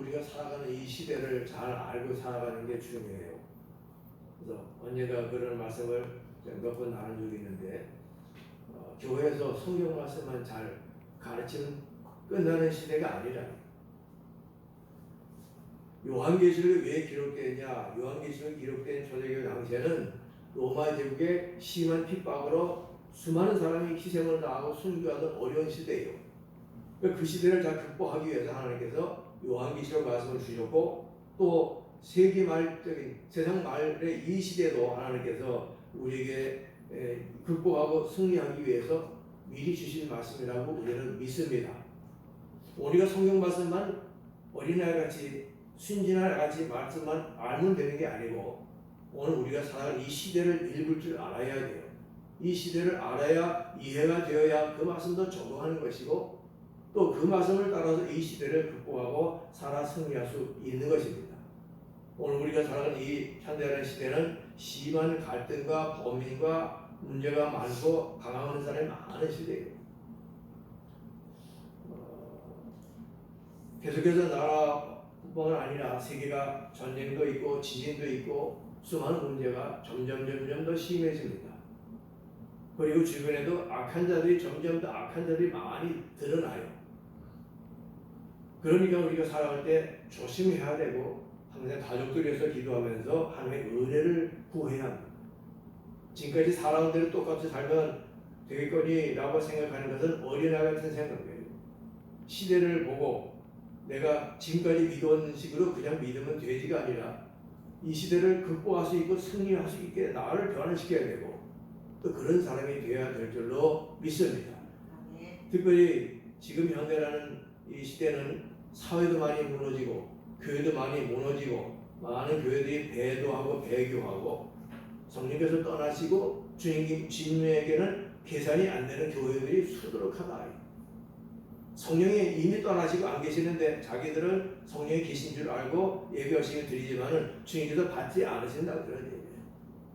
우리가 살아가는 이 시대를 잘 알고 살아가는 게 중요해요. 그래서 언젠가 그런 말씀을 몇 번 나눈 적이 있는데 교회에서 성경 말씀만 잘 가르치면 끝나는 시대가 아니라 요한계시록이 왜 기록되냐? 요한계시록이 기록된 초대교회 당시에는 로마 제국의 심한 핍박으로 수많은 사람이 희생을 당하고 순교하던 어려운 시대예요. 그 시대를 잘 극복하기 위해서 하나님께서 요한계시록 말씀을 주셨고 또 세기 말적인 세상 말의 이 시대도 하나님께서 우리에게 극복하고 승리하기 위해서 미리 주신 말씀이라고 우리는 믿습니다. 우리가 성경 말씀만 어린아이같이 순진아이같이 말씀만 알면 되는 게 아니고 오늘 우리가 살아가는 이 시대를 읽을 줄 알아야 돼요. 이 시대를 알아야 이해가 되어야 그 말씀도 적용하는 것이고 또 그 말씀을 따라서 이 시대를 극복하고 살아 승리할 수 있는 것입니다. 오늘 우리가 살아가는 이 현대라는 시대는 심한 갈등과 범인과 문제가 많고 강하는 사람이 많은 시대예요. 계속해서 나라뿐만 아니라 세계가 전쟁도 있고 지진도 있고 수많은 문제가 점점 더 심해집니다. 그리고 주변에도 악한 자들이 점점 더 악한 자들이 많이 드러나요. 그러니까 우리가 살아갈 때 조심해야 되고 항상 가족들에서 기도하면서 하나님의 은혜를 구해야 합니다. 지금까지 살아온 대로 똑같이 살면 되겠거니라고 생각하는 것은 어린아이 같은 생각이에요. 시대를 보고 내가 지금까지 믿어온 식으로 그냥 믿으면 되지가 아니라 이 시대를 극복할 수 있고 승리할 수 있게 나를 변화시켜야 되고 또 그런 사람이 되어야 될 줄로 믿습니다. 특별히 지금 현대라는 이 시대는 사회도 많이 무너지고 교회도 많이 무너지고 많은 교회들이 배도하고 배교하고 성령께서 떠나시고 주님에게는 계산이 안 되는 교회들이 수두룩하다. 성령이 이미 떠나시고 안 계시는데 자기들은 성령이 계신 줄 알고 예배하시게 드리지만은 주님께서 받지 않으신다 그런 얘기예요.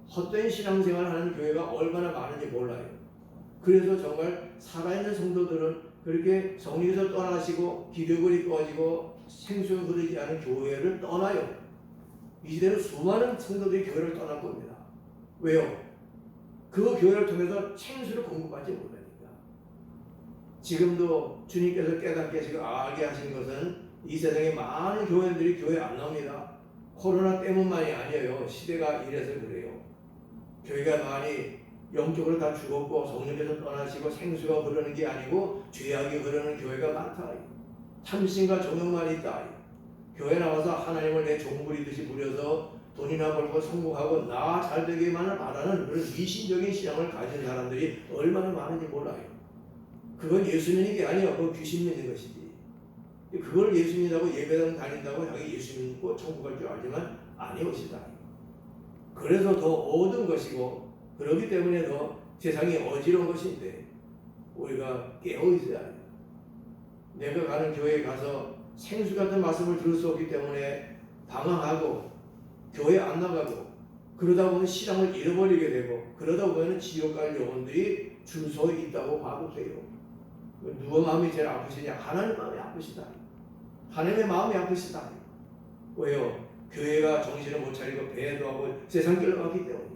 헛된 신앙생활을 하는 교회가 얼마나 많은지 몰라요. 그래서 정말 살아있는 성도들은 그렇게 성령께서 떠나시고 기력이 꺼지고 생수가 흐르지 않은 교회를 떠나요. 이 시대는 수많은 성도들이 교회를 떠날 겁니다. 왜요? 그 교회를 통해서 생수를 공급받지 못하니까. 지금도 주님께서 깨닫게 하시고 알게 하신 것은 이 세상에 많은 교회들이 교회 안 나옵니다. 코로나 때문만이 아니에요. 시대가 이래서 그래요. 교회가 많이 영적으로 다 죽었고 성령께서 떠나시고 생수가 흐르는 게 아니고 죄악이 흐르는 교회가 많다. 탐심과 정욕만 있다. 교회 나와서 하나님을 내 종 부리듯이 부려서 돈이나 벌고 성공하고 나 잘되기만을 바라는 그런 미신적인 신앙을 가진 사람들이 얼마나 많은지 몰라요. 그건 예수 믿는 게 아니야. 그건 귀신 믿는 것이지. 그걸 예수 믿는다고 예배당 다닌다고 자기 예수 믿고 천국 갈 줄 알지만 아니오시다. 그래서 더 얻은 것이고 그렇기 때문에 더 세상이 어지러운 것인데 우리가 깨어있어야 해요. 내가 가는 교회에 가서 생수 같은 말씀을 들을 수 없기 때문에 방황하고 교회 안 나가고 그러다 보면 신앙을 잃어버리게 되고 그러다 보면 지옥 갈 영혼들이 줄 서 있다고 봐도 돼요. 누구 마음이 제일 아프시냐? 하나님 마음이 아프시다. 하나님의 마음이 아프시다. 왜요? 교회가 정신을 못 차리고 배도하고 세상 길로 갔기 때문에.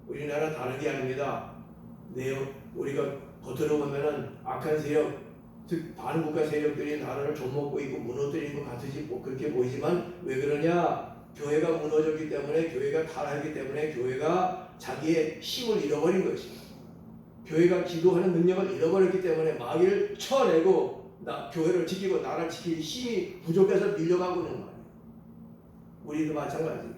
우리나라 다른 게 아닙니다. 우리가 겉으로 보면은 악한 세력, 즉 반국가 세력들이 나라를 좀먹고 있고 무너뜨리는 것 같으시 그렇게 보이지만 왜 그러냐? 교회가 무너졌기 때문에 교회가 타락했기 때문에 교회가 자기의 힘을 잃어버린 것입니다. 교회가 기도하는 능력을 잃어버렸기 때문에 마귀를 쳐내고 교회를 지키고 나라를 지킬 힘이 부족해서 밀려가고 있는 거예요. 우리도 마찬가지.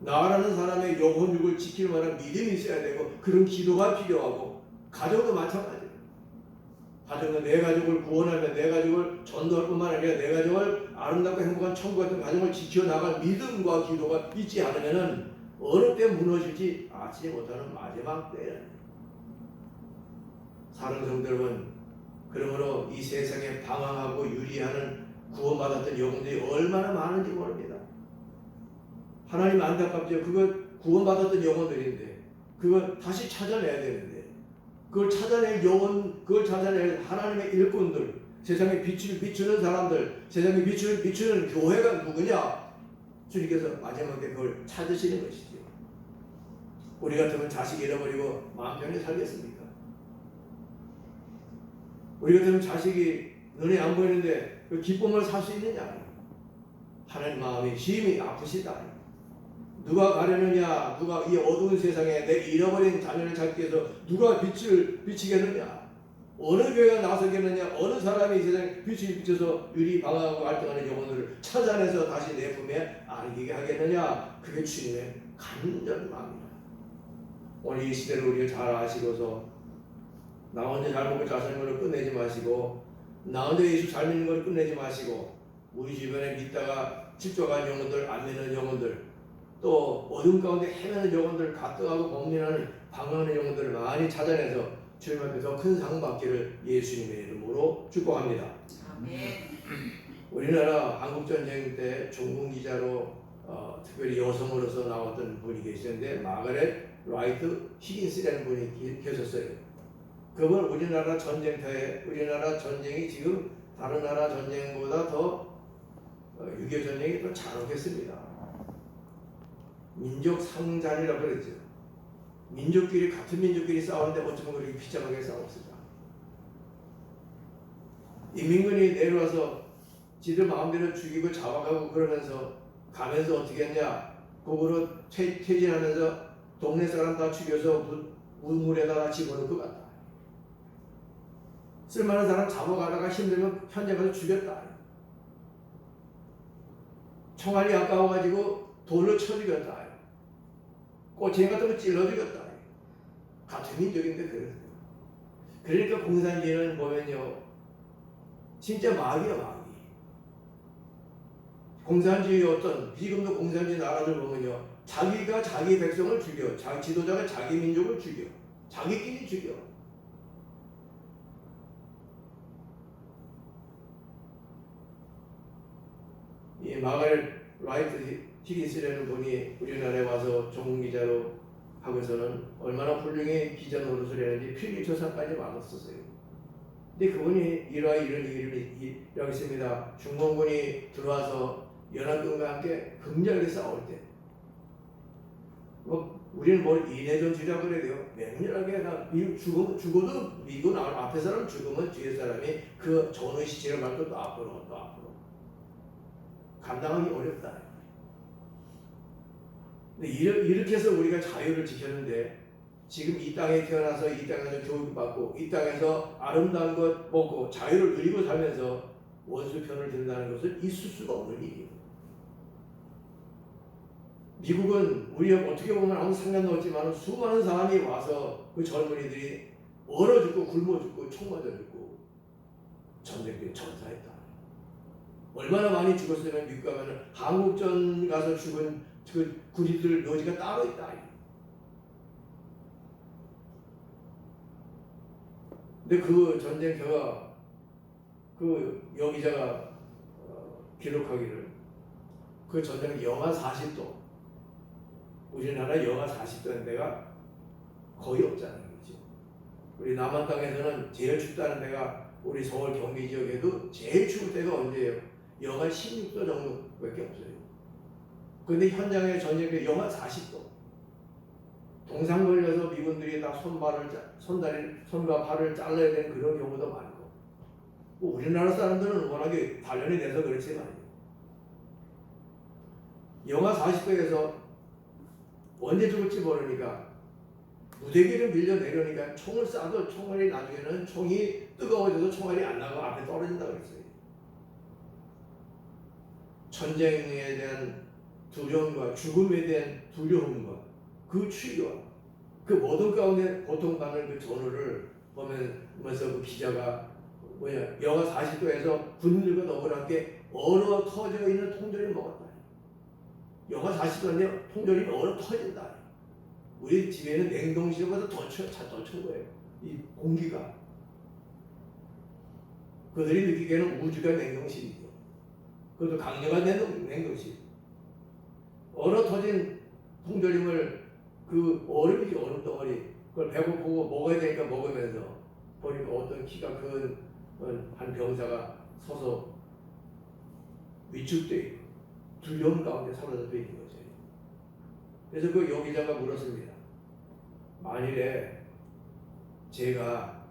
나라는 사람의 영혼육을 지킬 만한 믿음이 있어야 되고 그런 기도가 필요하고 가정도 마찬가지예요. 가정은 내 가족을 구원하며 내 가족을 전도할 뿐만 아니라 내 가족을 아름답고 행복한 천국 같은 가정을 지켜나갈 믿음과 기도가 있지 않으면 어느 때 무너질지 알지 못하는 마지막 때는 사랑하는 성도 여러분, 그러므로 이 세상에 방황하고 유리하는 구원받았던 영혼들이 얼마나 많은지 모릅니다. 하나님 안타깝죠. 그거 구원받았던 영혼들인데 그거 다시 찾아내야 되는데 그걸 찾아낼 영혼, 그걸 찾아낼 하나님의 일꾼들, 세상에 빛을 비추는 사람들, 세상에 빛을 비추는 교회가 누구냐? 주님께서 마지막에 그걸 찾으시는 것이죠. 우리 같으면 자식 잃어버리고 마음 편히 살겠습니까? 우리 같으면 자식이 눈에 안 보이는데 그 기쁨을 살 수 있느냐? 하는 마음이 심히 아프시다. 누가 가려느냐? 누가 이 어두운 세상에 내 잃어버린 자녀를 찾기 위해서 누가 빛을 비치겠느냐? 어느 교회가 나서겠느냐? 어느 사람이 이 세상에 빛을 비춰서 유리 방황하고 활동하는 영혼들을 찾아내서 다시 내 품에 안기게 하겠느냐? 그게 주님의 간절한 마음이다. 오늘 이 시대를 우리가 잘 아시고서 나 혼자 잘 먹고 잘 사는 걸 끝내지 마시고, 나 혼자 예수 잘 믿는 걸 끝내지 마시고, 우리 주변에 믿다가 질적한 영혼들, 안 믿는 영혼들, 또 어둠 가운데 헤매는 영혼들, 가뜩하고 고민하는 방황하는 영혼들을 많이 찾아내서 주님 앞에 더 큰 상 받기를 예수님의 이름으로 축복합니다. 아멘. 우리나라 한국전쟁 때 종군 기자로 특별히 여성으로서 나왔던 분이 계시는데 마가렛 라이트 히긴스라는 분이 계셨어요. 그분 우리나라 전쟁터에, 우리나라 전쟁이 지금 다른 나라 전쟁보다 더 6.25 전쟁이 더 잔혹했습니다. 민족 상잔이라고 그랬죠. 민족끼리, 같은 민족끼리 싸우는데 어쩌면 그렇게 비참하게 싸웠을까. 인민군이 내려와서 지들 마음대로 죽이고 잡아가고 그러면서 가면서 어떻게 했냐, 거꾸로 퇴진하면서 동네 사람 다 죽여서 우물에다가 집어넣고 갔다. 쓸만한 사람 잡아가다가 힘들면 현장 가서 죽였다. 총알이 아까워가지고 돌로 쳐 죽였다. 꼬챙이 같은 거 찔러 죽였다. 같은 민족인데 그래요. 그러니까 공산주의는 보면요, 진짜 마귀야, 마귀. 공산주의 어떤, 지금도 공산주의 나라들 보면요, 자기가 자기 백성을 죽여, 자기 지도자가 자기 민족을 죽여, 자기끼리 죽여. 이 마가렛 라이트 히긴스라는 분이 우리나라에 와서 전문기자로 하고서는 얼마나 훌륭히 기자 노릇을 했는지 필리조사까지 받았었어요. 근데 그분이 이런 일을 있습니다. 중공군이 들어와서 연합군과 함께 극렬하게 싸울 때, 우리는 뭘 인해전술이라고 그래요. 맹렬하게 죽어도 미군 앞에 사람 죽으면 뒤에 사람이 그 전의 시체를 밟고 또 앞으로 또 앞으로. 감당하기 어렵다. 근데 이렇게 해서 우리가 자유를 지켰는데, 지금 이 땅에 태어나서 이 땅에서 교육받고 이 땅에서 아름다운 것 먹고 자유를 누리고 살면서 원수 편을 든다는 것은 있을 수가 없는 일이에요. 미국은 우리가 어떻게 보면 아무 상관도 없지만 수많은 사람이 와서 그 젊은이들이 얼어 죽고 굶어 죽고 총 맞아 죽고 전쟁 때 전사했다. 얼마나 많이 죽었으면 미국 가면은 한국전 가서 죽은 그 군인들 묘지가 따로 있다. 근데 그 전쟁터가 그 여기자가 기록하기를 그 전쟁은 영하 40도, 우리나라 영하 40도인 데가 거의 없잖아요. 그렇지? 우리 남한 땅에서는 제일 춥다는 데가 우리 서울 경기 지역에도 제일 추울 때가 언제예요? 영하 16도 정도밖에 없어요. 그런데 현장의 전쟁에 영하 40도. 동상 걸려서 미군들이 다 손과 발을 잘라야 되는 그런 경우도 많고, 우리나라 사람들은 워낙에 단련이 돼서 그렇지만 영하 40도에서 언제 죽을지 모르니까 무대기를 밀려 내려오니까 총을 쏴도 총알이 나중에는 총이 뜨거워져서 총알이 안 나고 앞에 떨어진다고 그랬어요. 전쟁에 대한 두려움과 죽음에 대한 두려움과 그 추위와 그 모든 가운데 고통받는 그 전우를 보면서 그 기자가 영하 40도에서 군인들과 너그럽게 얼어 터져 있는 통조림을 먹었다. 영하 40도인데 통조림이 얼어 터진다. 우리 집에는 냉동실보다 더 추운 거예요. 이 공기가. 그들이 느끼기에는 우주가 냉동실이죠. 그것도 강력한 냉동실. 얼어 터진 통조림을, 그 얼음 덩어리, 그걸 배고프고 먹어야 되니까 먹으면서 보니까 어떤 키가 큰 한 병사가 서서 위축돼 있고 두려움 가운데 사로잡혀 있는 거죠. 그래서 그 여기자가 물었습니다. 만일에 제가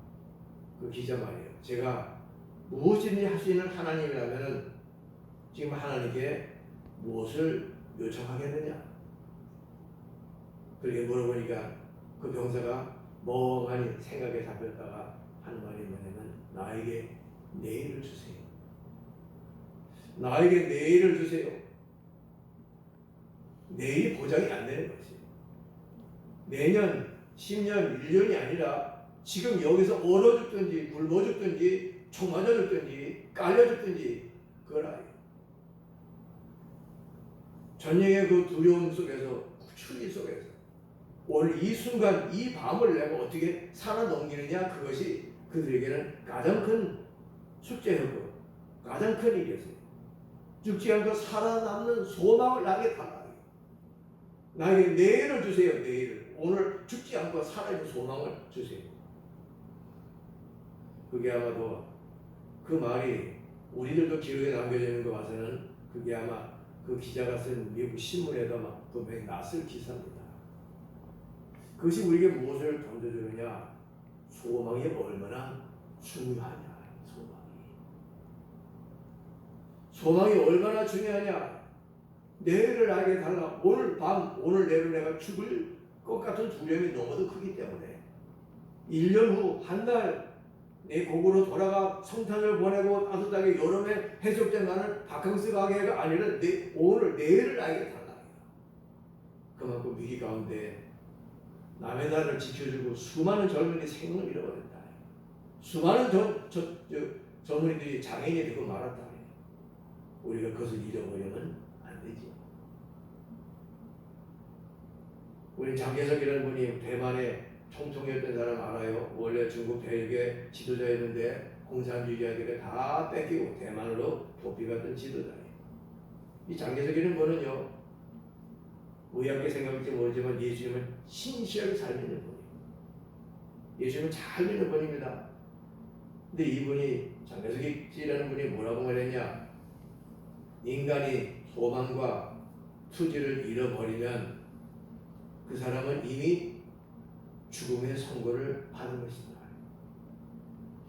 그 기자 말이에요. 제가 무엇이든지 할 수 있는 하나님이라면 지금 하나님께 무엇을 요청하겠느냐? 그렇게 물어보니까 그 병사가 멍하니 생각에 잡혔다가 하는 말이 뭐냐면 나에게 내일을 주세요. 나에게 내일을 주세요. 내일이 보장이 안 되는 것이에요. 내년, 10년, 1년이 아니라 지금 여기서 얼어 죽든지 굶어 죽든지 총 맞아 죽든지 깔려 죽든지 그걸 알아요. 전쟁의 그 두려움 속에서 추리 속에서 오늘 이 순간 이 밤을 내가 어떻게 살아넘기느냐 그것이 그들에게는 가장 큰 숙제였고 가장 큰 일이었어요. 죽지 않고 살아남는 소망을 나에게 달라. 나에게 내일을 주세요. 내일을. 오늘 죽지 않고 살아있는 소망을 주세요. 그게 아마도 그 말이 우리들도 기록에 남겨지는 거 봐서는 그게 아마 그 기자가 쓴 미국 신문에도 막 분명히 났을 기사입니다. 그것이 우리에게 무엇을 던져주느냐? 소망이 얼마나 중요하냐? 소망이 얼마나 중요하냐? 내일을 나에게 달라. 오늘 밤, 오늘 내로 내가 죽을 것 같은 두려움이 너무도 크기 때문에 1년 후, 한 달, 내 고국으로 돌아가 성탄을 보내고 따뜻하게 여름에 해수욕장 가는 바캉스 가게가 아니라 오늘, 내일을 나에게 달라. 그만큼 위기 가운데 남의 나라를 지켜주고 수많은 젊은이들이 생명을 잃어버렸다. 수많은 젊은이들이 장애인이 되고 말았다. 우리가 그것을 잃어버리면 안 되지. 우리 장개석이라는 분이 대만의 총통이었던 사람 알아요. 원래 중국 대륙의 지도자였는데 공산주의자들이 다 뺏기고 대만으로 도피갔던 지도자예요. 이 장개석이라는 분은요, 의학계 생각할지 모르지만 예수님을 신실하게 잘 믿는 분이에요. 예수님을 잘 믿는 분입니다. 근데 이분이 장개석이라는 분이 뭐라고 말했냐? 인간이 소망과 투지를 잃어버리면 그 사람은 이미 죽음의 선고를 받은 것입니다.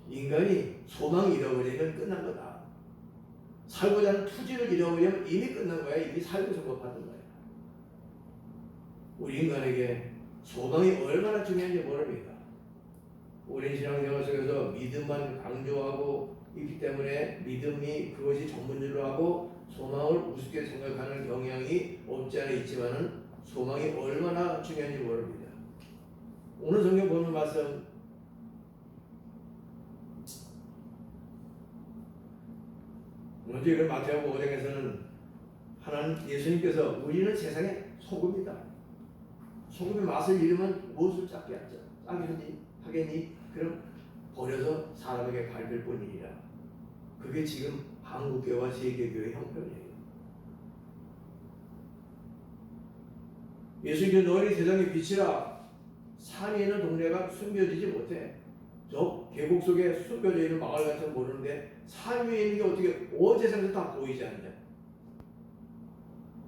인간이 소망을 잃어버리면 끝난 거다. 살고자 하는 투지를 잃어버리면 이미 끝난 거야. 이미 살고 선고 받은 거야. 우리 인간에게 소망이 얼마나 중요한지 모릅니다. 오랜 신앙생활 속에서 믿음만 강조하고 있기 때문에 믿음이 그것이 전문으로 하고 소망을 우습게 생각하는 경향이 없지 않아 있지만은 소망이 얼마나 중요한지 모릅니다. 오늘 성경 보는 말씀 먼저 그 마태복음 5장에서는 하나님 예수님께서 우리는 세상의 소금이다. 소금의 맛을 잃으면 무엇을 하겠니? 그럼 버려서 사람에게 갈빌 뿐이니라. 그게 지금 한국교와 세계교의 형편이에요. 예수님께서 너희 세상의 빛이라. 산에 있는 동네가 숨겨지지 못해. 저 계곡 속에 숨겨져 있는 마을 같은 거 모르는데 산 위에 있는 게 어떻게 온 세상에서 다 보이지 않냐.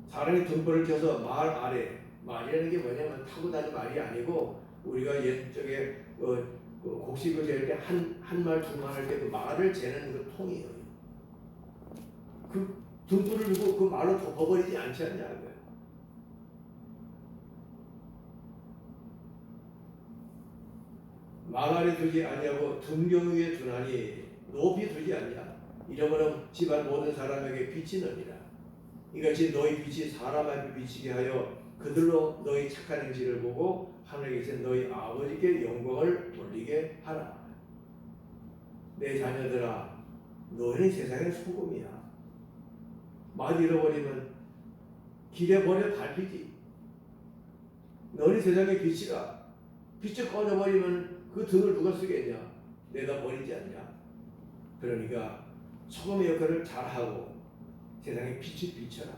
사람이 등불을 켜서 마을 아래, 말이라는 게 뭐냐면 타고 다니는 말이 아니고 우리가 옛적에 곡식을 재일 때 한 말, 두 말 할 때 그 말을 재는 그 통이에요. 그 등불을 두고 그 말로 덮어버리지 않지 않냐. 말 아래 두지 아니하고 등경 위에 두나니 높이 두지 않냐. 이러므로 집안 모든 사람에게 빛이 너니라. 이같이 너희 빛이 사람 앞에 비치게 하여 그들로 너희 착한 행실을 보고 하늘에 계신 너희 아버지께 영광을 돌리게 하라. 내 자녀들아, 너희는 세상의 소금이야. 말 잃어버리면 길에 버려 밟히지. 너희 세상의 빛이라. 빛을 꺼져버리면 그 등을 누가 쓰겠냐? 내가 버리지 않냐? 그러니까 소금의 역할을 잘하고 세상에 빛을 비춰라.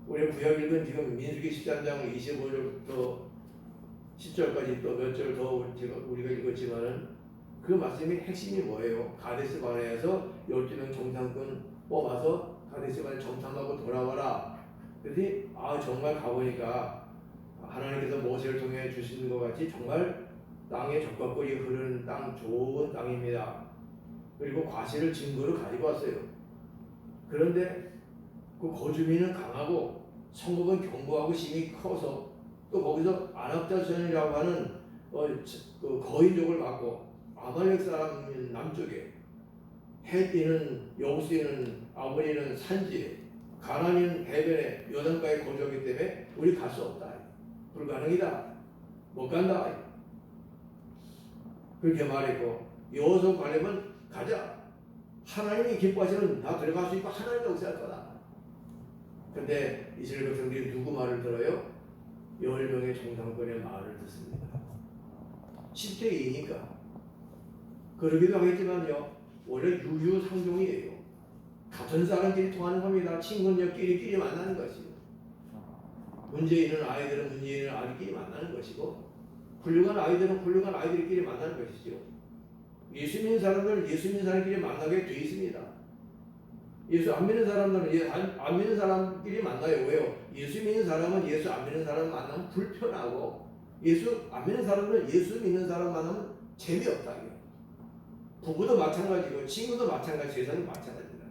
우리 구약 읽은 지금 민수기 13장 25절부터 10절까지 또 몇 절 더 우리가 읽었지만은 그 말씀이 핵심이 뭐예요? 가데스 바네아에서 12명 정탐꾼 뽑아서 가데스 바네 정탐하고 돌아와라. 그랬더니 정말 가보니까 하나님께서 모세를 통해 주시는 것 같이 정말 땅에 적과 꿀이 흐르는 땅, 좋은 땅입니다. 그리고 과실을 증거로 가지고 왔어요. 그런데 그 거주민은 강하고 성읍은 견고하고 힘이 커서 또 거기서 안압자손이라고 하는 그 거인족을 맡고 아말렉 사람 남쪽에 헷이는 여부스는 아모리는 산지에 가나안은 해변에 요단가에 거주하기 때문에 우리 갈 수 없다. 불가능이다. 못 간다. 그렇게 말했고 여호수아 갈렙은 가자. 하나님이 기뻐하시는 다 들어갈 수 있고 하나님이 역사할 거다. 근데 이스라엘 백성들이 누구 말을 들어요? 10명의 정탐꾼의 말을 듣습니다. 10대 2니까 그러기도 하겠지만요, 원래 유유상종이에요. 같은 사람끼리 통하는 겁니다. 친구는 끼리끼리 만나는 것이고, 문제 있는 아이들은 문제 있는 아이들끼리 만나는 것이고, 훌륭한 아이들은 훌륭한 아이들끼리 만나는 것이죠. 예수 믿는 사람들은 예수 믿는 사람끼리 만나게 돼 있습니다. 예수 안 믿는 사람들은 안 믿는 사람끼리 만나요. 왜요? 예수 믿는 사람은 예수 안 믿는 사람 만나면 불편하고, 예수 안 믿는 사람은 예수 믿는 사람 만나면 재미없다. 부부도 마찬가지고 친구도 마찬가지, 세상도 마찬가지입니다.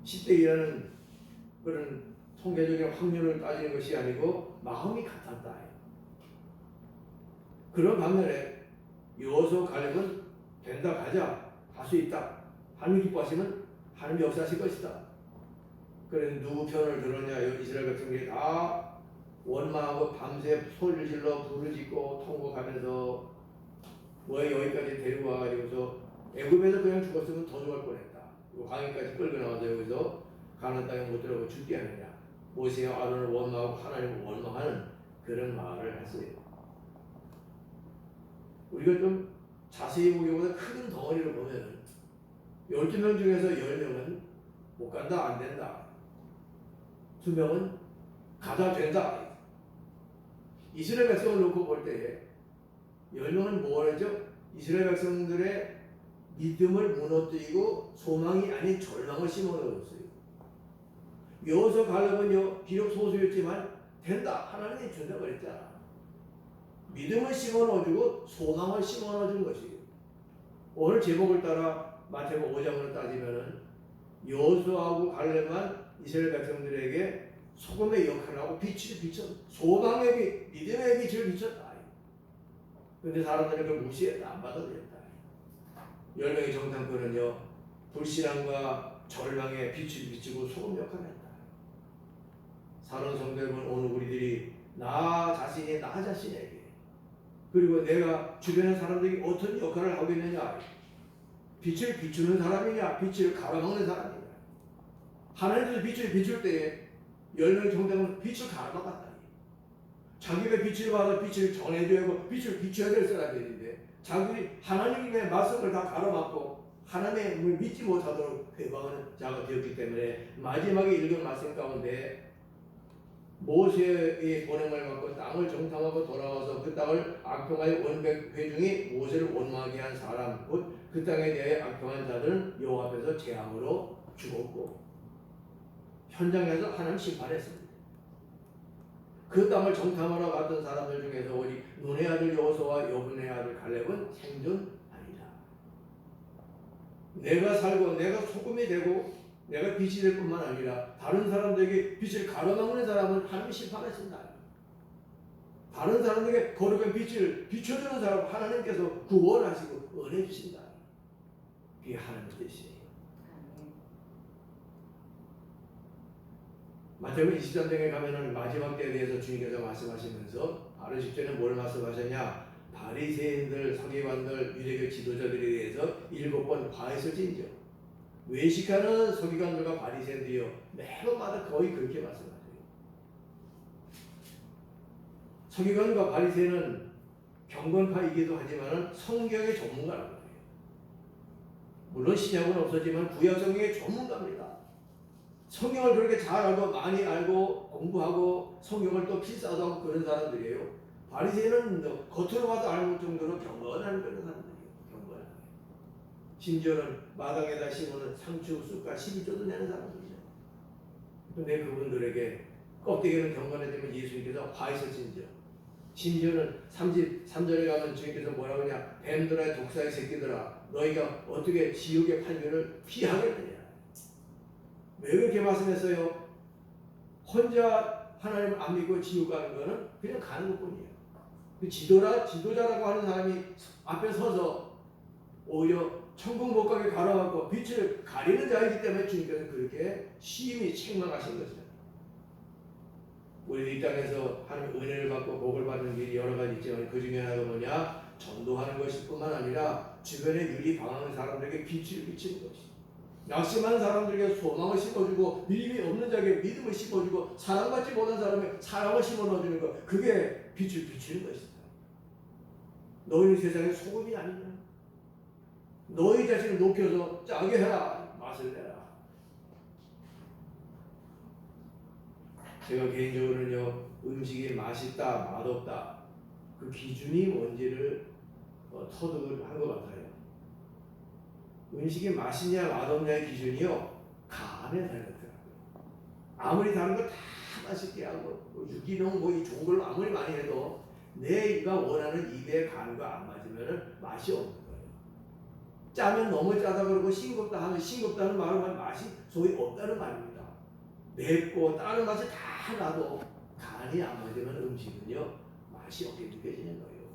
10대2라는 그런 통계적인 확률을 따지는 것이 아니고 마음이 같았다. 그런 반면에 여호수아 갈렙은 된다, 가자, 할 수 있다. 하나님 기뻐하시면 하나님 역사하실 것이다. 그래서 누구 편을 들었냐? 이스라엘 백성들이 다 원망하고 밤새 소리를 질러 부르짖고 통곡하면서 왜 여기까지 데리고 와가지고서 애굽에서 그냥 죽었으면 더 죽을 뻔했다. 광야까지 끌고 나와서 여기서 가나안 땅에 못 들어가고 죽게 하느냐. 모세와 아론을 원망하고 하나님을 원망하는 그런 말을 했어요. 우리가 좀 자세히 보기보다 큰 덩어리를 보면 12명 중에서 10명은 못 간다, 안 된다. 2명은 가다, 된다. 이스라엘 백성을 놓고 볼 때에 10명은 뭐라죠? 이스라엘 백성들의 믿음을 무너뜨리고 소망이 아닌 절망을 심어넣었어요. 여호수아 갈렙은요, 비록 소수였지만 된다, 하나님이 준다 그랬잖아. 믿음을 심어넣어주고 소망을 심어넣어준 것이에요. 오늘 제목을 따라 마태복음 5장으로 따지면은 여호수아하고 갈렙만 이스라엘 백성들에게 소금의 역할을 하고 빛을 비쳤, 소망의 빛, 믿음의 빛을 비쳤다. 근데 사람들이 그걸 무시했다, 안 받아들였다. 10명의 정탐꾼은요, 불신앙과 절망의 빛을 비추고 소금 역할을 했다. 사는 성도 여러분, 오늘 우리들이 나 자신에게 그리고 내가 주변의 사람들에게 어떤 역할을 하고 있느냐? 빛을 비추는 사람이냐? 빛을 갈아먹는 사람이냐? 하나님께서 빛을 비출 때에 10명의 정탐꾼은 빛을 갈아먹었다. 자기가 빛을 받아 빛을 전해줘야 하고 빛을 비춰야 될 사람들인데 자기들이 하나님의 말씀을 다 가로막고 하나님을 믿지 못하도록 회방하는 자가 되었기 때문에 마지막에 읽은 말씀 가운데 모세의 보냄을 받고 땅을 정탐하고 돌아와서 그 땅을 악평하여 원백 회중이 모세를 원망하게 한 사람 곧 그 땅에 대해 악평한 자들은 여호와 앞에서 재앙으로 죽었고 현장에서 하나님 심판했습니다. 그 땅을 정탐하러 갔던 사람들 중에서 우리 눈의 아들 여호수아와 여분의 아들 갈렙은 생존 아니다. 내가 살고 내가 소금이 되고 내가 빛이 될 뿐만 아니라 다른 사람들에게 빛을 가로막는 사람은 하나님 심판했습니다. 다른 사람들에게 거룩한 빛을 비춰주는 사람 하나님께서 구원하시고 은혜 주신다. 그게 하나님의 뜻이에요. 마태복음 23장에 가면은 마지막 때에 대해서 주님께서 말씀하시면서 바로 직전에 뭘 말씀하셨냐? 바리새인들, 서기관들, 유대교 지도자들에 대해서 7번 화했을진저. 외식하는 서기관들과 바리새인들이요 매번마다 거의 그렇게 말씀하세요. 서기관과 바리새인은 경건파이기도 하지만 성경의 전문가라고 해요. 물론 신약은 없었지만 구약 성경의 전문가입니다. 성경을 그렇게 잘 알고 많이 알고 공부하고 성경을 또 필사도 하고 그런 사람들이에요. 바리새인은 겉으로 봐도 알을 정도로 경건한 그런 사람들이에요. 경건한. 심지어는 마당에다 심어놓은 상추, 쑥과 12조도 내는 사람들이죠. 근데 그분들에게 껍데기는 경건해지면 예수님께서 화이셨진지요. 심지어는 33절에 가면 주님께서 뭐라고 하냐, 뱀들아 독사의 새끼들아 너희가 어떻게 지옥의 판결을 피하겠느냐. 왜 그렇게 말씀했어요? 혼자 하나님을 안 믿고 지옥 가는 거는 그냥 가는 것뿐이에요. 지도자라고 하는 사람이 앞에 서서 오히려 천국 못 가게 가로막고 빛을 가리는 자이기 때문에 주님께서 그렇게 심히 책망하신 것이죠. 우리 이 땅에서 하나님 은혜를 받고 복을 받는 길이 여러 가지 있지만 그 중에 하나가 뭐냐? 전도하는 것일 뿐만 아니라 주변에 윤리 방황하는 사람들에게 빛을 비치는 것이죠. 낙심한 사람들에게 소망을 심어주고 믿음이 없는 자에게 믿음을 심어주고 사랑받지 못한 사람에게 사랑을 심어주는 것, 그게 빛을 비추는 것이다. 너희는 세상의 소금이 아니냐? 너희 자신을 높여서 짜게 해라, 맛을 내라. 제가 개인적으로는요, 음식이 맛있다, 맛없다, 그 기준이 뭔지를 터득을 한 것 같아요. 음식이 맛있냐, 맛없냐의 기준이요, 간에 달렸더라고요. 아무리 다른 거 다 맛있게 하고, 유기농 이 좋은 걸로 아무리 많이 해도 내 입가 원하는 입의 간과 안 맞으면 맛이 없는 거예요. 짜면 너무 짜다 그러고 싱겁다 하면 싱겁다는 말을 하면 맛이 소위 없다는 말입니다. 맵고 다른 맛이 다 나도 간이 안 맞으면 음식은요 맛이 없게 느껴지는 거예요.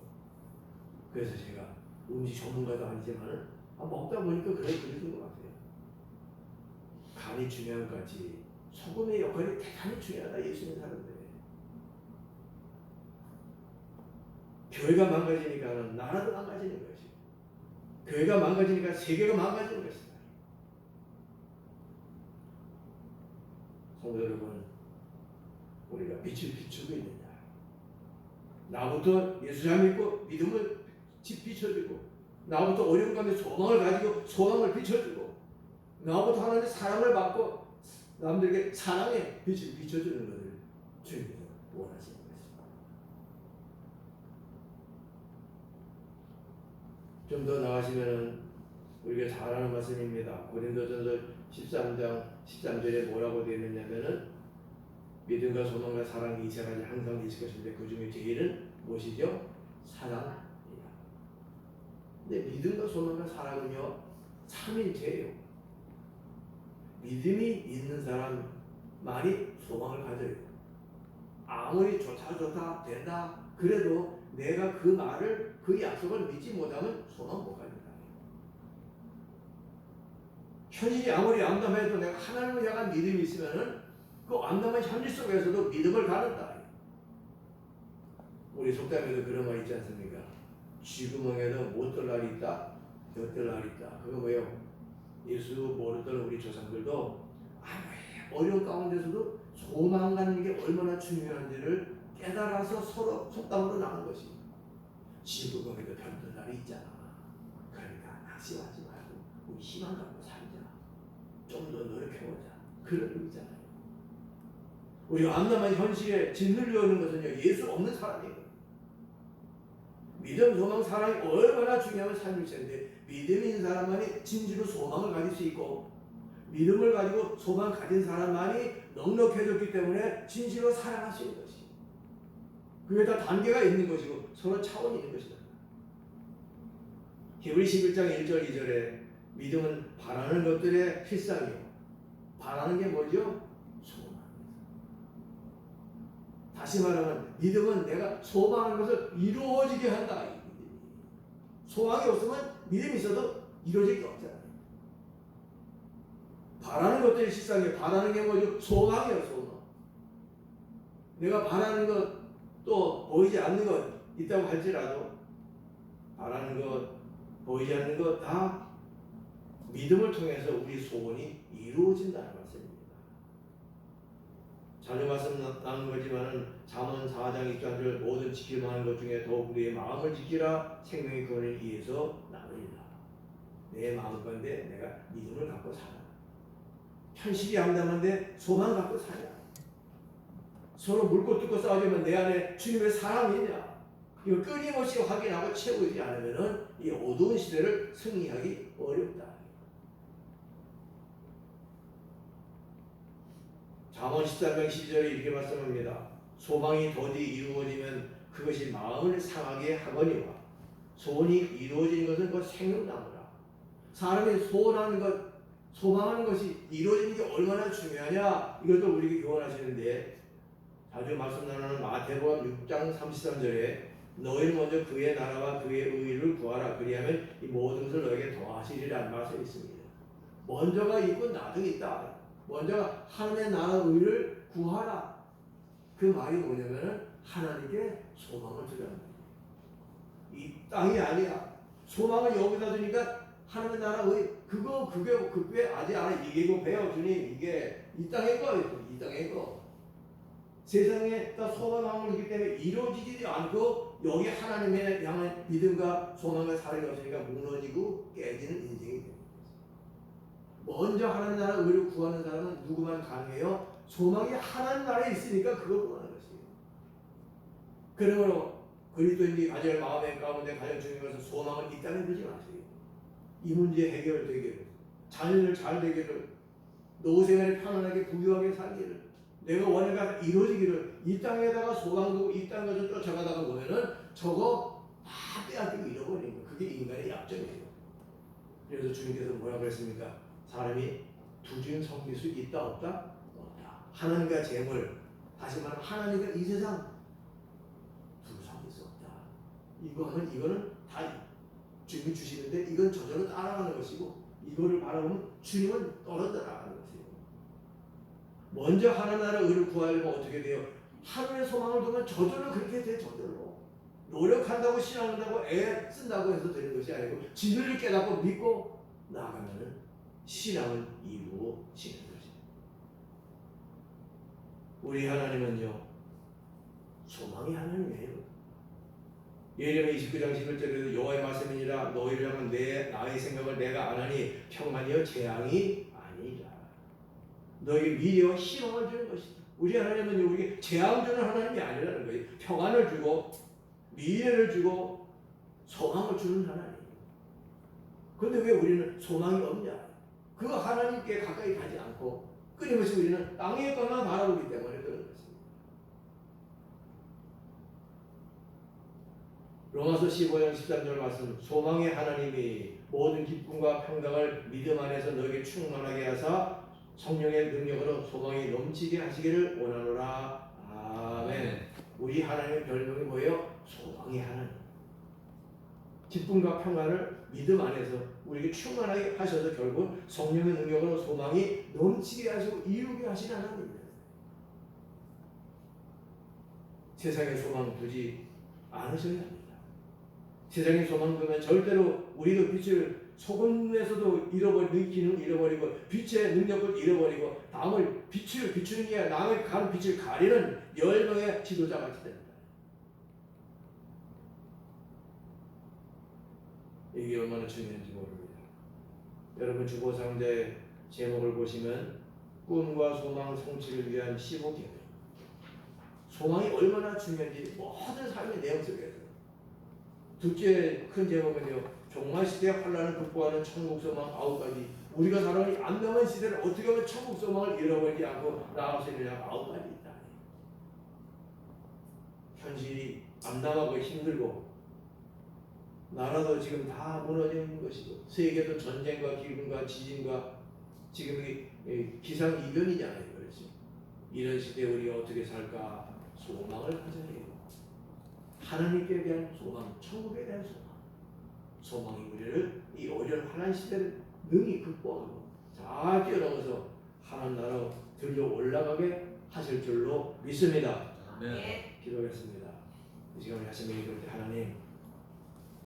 그래서 제가 음식 전문가도 아니지만 먹다 보니까 그런 것 같아요. 간이 중요한 것 같이 소금의 역할이 대단히 중요하다, 예수 믿는 사람들이. 교회가 망가지니까 나라도 망가지는 것이, 교회가 망가지니까 세계가 망가지는 것이다. 성도 여러분, 우리가 빛을 비추고 있느냐? 나부터 예수 잘 믿고 믿음을 비춰주고, 나부터 어려운 가운데 소망을 가지고 소망을 비춰주고, 나부터 하나님의 사랑을 받고 남들에게 사랑의 빛을 비춰주는 것을 주님께서 원하시는 것입니다. 좀 더 나가시면은 우리가 잘 아는 말씀입니다. 고린도전서 13장 13절에 뭐라고 되어 있느냐면은 믿음과 소망과 사랑이 이 세 가지 항상 있을 것인데 그 중에 제일은 무엇이죠? 사랑이다. 근데 믿음과 소망과 사랑은요 삼일체예요. 믿음이 있는 사람만이 소망을 가져요. 아무리 좋다 된다 그래도 내가 그 말을, 그 약속을 믿지 못하면 소망 못 가진다. 현실이 아무리 암담해도 내가 하나님을 향한 믿음이 있으면은 그 암담한 현실 속에서도 믿음을 가른다. 우리 속담에도 그런 말 있지 않습니까? 쥐구멍에도 못 들 날이 있다, 엿들 날이 있다. 그거 뭐예요? 예수 모르던 우리 조상들도 아무리 어려운 가운데서도 소망 갖는 게 얼마나 중요한지를 깨달아서 서로 속담으로 나눈 것입니다. 쥐구멍에도 별들 날이 있잖아. 그러니까 낙심하지 말고 우리 희망 갖고 살자. 좀 더 노력해보자. 그런 의미잖아요. 우리가 암담한 현실에 짓누려는 것은요, 예수 없는 사람이에요. 믿음, 소망, 사랑이 얼마나 중요한 삶일텐데 믿음이 있는 사람만이 진지로 소망을 가질 수 있고, 믿음을 가지고 소망 가진 사람만이 넉넉해졌기 때문에 진실로 사랑할 수 있는 것이. 그게 다 단계가 있는 것이고 서로 차원이 있는 것이다. 히브리 11장 1절 2절에 믿음은 바라는 것들의 필상이요. 바라는 게 뭐죠? 소망입니다. 다시 말하면 믿음은 내가 소망하는 것을 이루어지게 한다. 소망이 없으면 믿음이 있어도 이루어질 게 없잖아요. 바라는 것들이 실상이에요. 바라는 게 뭐죠? 소망이에요. 소망. 내가 바라는 것, 또 보이지 않는 것 있다고 할지라도 바라는 것, 보이지 않는 것 다 믿음을 통해서 우리 소원이 이루어진다는 말씀입니다. 자주 말씀 나눈 거지만은 잠언 4장 2절 모든 지킬 만한 것 중에 더욱 우리의 마음을 지키라. 생명의 구원을 위해서 나누리라. 내 마음 가운데 내가 믿음을 갖고 살아. 현실이 암담한데 소망 갖고 살아. 서로 물고 뜯고 싸우지만 내 안에 주님의 사랑이 있냐? 이거 끊임없이 확인하고 채우지 않으면은 이 어두운 시대를 승리하기 어렵다. 잠언 13장 12절에 이렇게 말씀합니다. 소망이 더디 이루어지면 그것이 마음을 상하게 하거니와 소원이 이루어지는 것은 그 생각나무라. 사람이 소원하는 것, 소망하는 것이 이루어지는 게 얼마나 중요하냐, 이것도 우리에게 교훈하시는데, 자주 말씀 나누는 마태복음 6장 33절에 너희는 먼저 그의 나라와 그의 의를 구하라. 그리하면 이 모든 것을 너에게 더하시리라는 말씀이 있습니다. 먼저가 있고 나중에 있다. 먼저가 하나님의 나라 의를 구하라. 그 말이 뭐냐면 하나님께 소망을 두라는 거예요. 이 땅이 아니야. 소망을 여기다 두니까 하나님의 나라 의 그게 아직 안 이게고 배워 주님, 이게 이 땅의 거, 이 땅의 거. 세상에 소망을 두기 때문에 이루어지지 않고 여기 하나님의 향한 믿음과 소망과 사랑이 없으니까 무너지고 깨지는 인생이 됩니다. 먼저 하나님 나라 의를 구하는 사람은 누구만 가능해요? 소망이 하나님 나라에 있으니까 그걸 구하는 것이에요. 그러므로 그리스도인이 가질 마음의 가운데 가장 중요한 것은 소망을 이 땅에 두지 마세요. 이 문제 해결되기를, 자녀들 잘 되기를, 노후 생활에 편안하게 부유하게 살기를, 내가 원하는 게 이루어지기를, 이 땅에다가 소망 두고 이 땅 가서 쫓아가다가 보면은 저거 다 빼앗기고 잃어버리는 거예요. 그게 인간의 약점이에요. 그래서 주님께서 뭐라고 했습니까? 사람이 두 주인 섬길 수 있다 없다? 없다. 하나님과 재물, 다시 말하면 하나님과 이 세상 두 섬길 수 없다. 이거는 다 주님이 주시는데 이건 저절로 따라가는 것이고, 이거를 바라보면 주님은 떨어져 나가는 것이에요. 먼저 하나님 나라 의를 구하려면 어떻게 돼요? 하늘의 소망을 두면 저절로 그렇게 돼. 저절로 노력한다고 신앙한다고 애 쓴다고 해서 되는 것이 아니고 진리를 깨닫고 믿고 나아가면은 신앙을 이루어지는 것입니다. 우리 하나님은요, 소망이 하나님이에요. 예레미야 29장 11절에도 여호와의 말씀이니라 너희를 향한 나의 생각을 내가 아나니 평안이요 재앙이 아니라. 너에게 미래와 희망을 주는 것이다. 우리 하나님은 우리에게 재앙 주는 하나님이 아니라는 거예요. 평안을 주고 미래를 주고 소망을 주는 하나님이에요. 그런데 왜 우리는 소망이 없냐? 그 하나님께 가까이 가지 않고 끊임없이 우리는 땅의 것만 바라보기 때문에 그런 것입니다. 로마서 15장 13절 말씀, 소망의 하나님이 모든 기쁨과 평강을 믿음 안에서 너에게 충만하게 하사 성령의 능력으로 소망이 넘치게 하시기를 원하노라. 아멘. 우리 하나님의 별명이 뭐예요? 소망의 하나님. 기쁨과 평안을 믿음 안에서 우리에게 충만하게 하셔서 결국 성령의 능력으로 소망이 넘치게 하시고 이루게 하시는 하나님입니다. 세상의 소망 두지 않으셔야 합니다. 세상의 소망 두면 절대로 우리도 빛을 소금에서도 잃어버리는 기능을 잃어버리고 빛의 능력을 잃어버리고 남을 빛을 비추는 게 아니라 남의 가는 빛을 가리는 열명의 지도자같이 됩니다. 이게 얼마나 중요한지 모릅니다. 여러분 주보상대 제목을 보시면 꿈과 소망 성취를 위한 15계명. 소망이 얼마나 중요한지 모든 삶의 내용 속에서. 둘째 큰 제목은요, 종말시대의 환란을 극복하는 천국소망 9가지. 우리가 살아가는 암담한 시대를 어떻게 하면 천국소망을 잃어버리지 않고 나아갈 수 있느냐, 9가지 있다. 현실이 암담하고 힘들고 나라도 지금 다 무너져 있는 것이고 세계도 전쟁과 기근과 지진과 지금 기상이변이잖아요. 그렇죠? 이런 시대에 우리가 어떻게 살까? 소망을 가져야 해요. 하나님께 대한 소망, 천국에 대한 소망. 소망이 우리를 이 어려운 환난 시대를 능히 극복하고 잘 뛰어넘어서 하나님 나라로 들려 올라가게 하실 줄로 믿습니다. 네. 기도하겠습니다. 이 시간에 하시는 일들 하나님,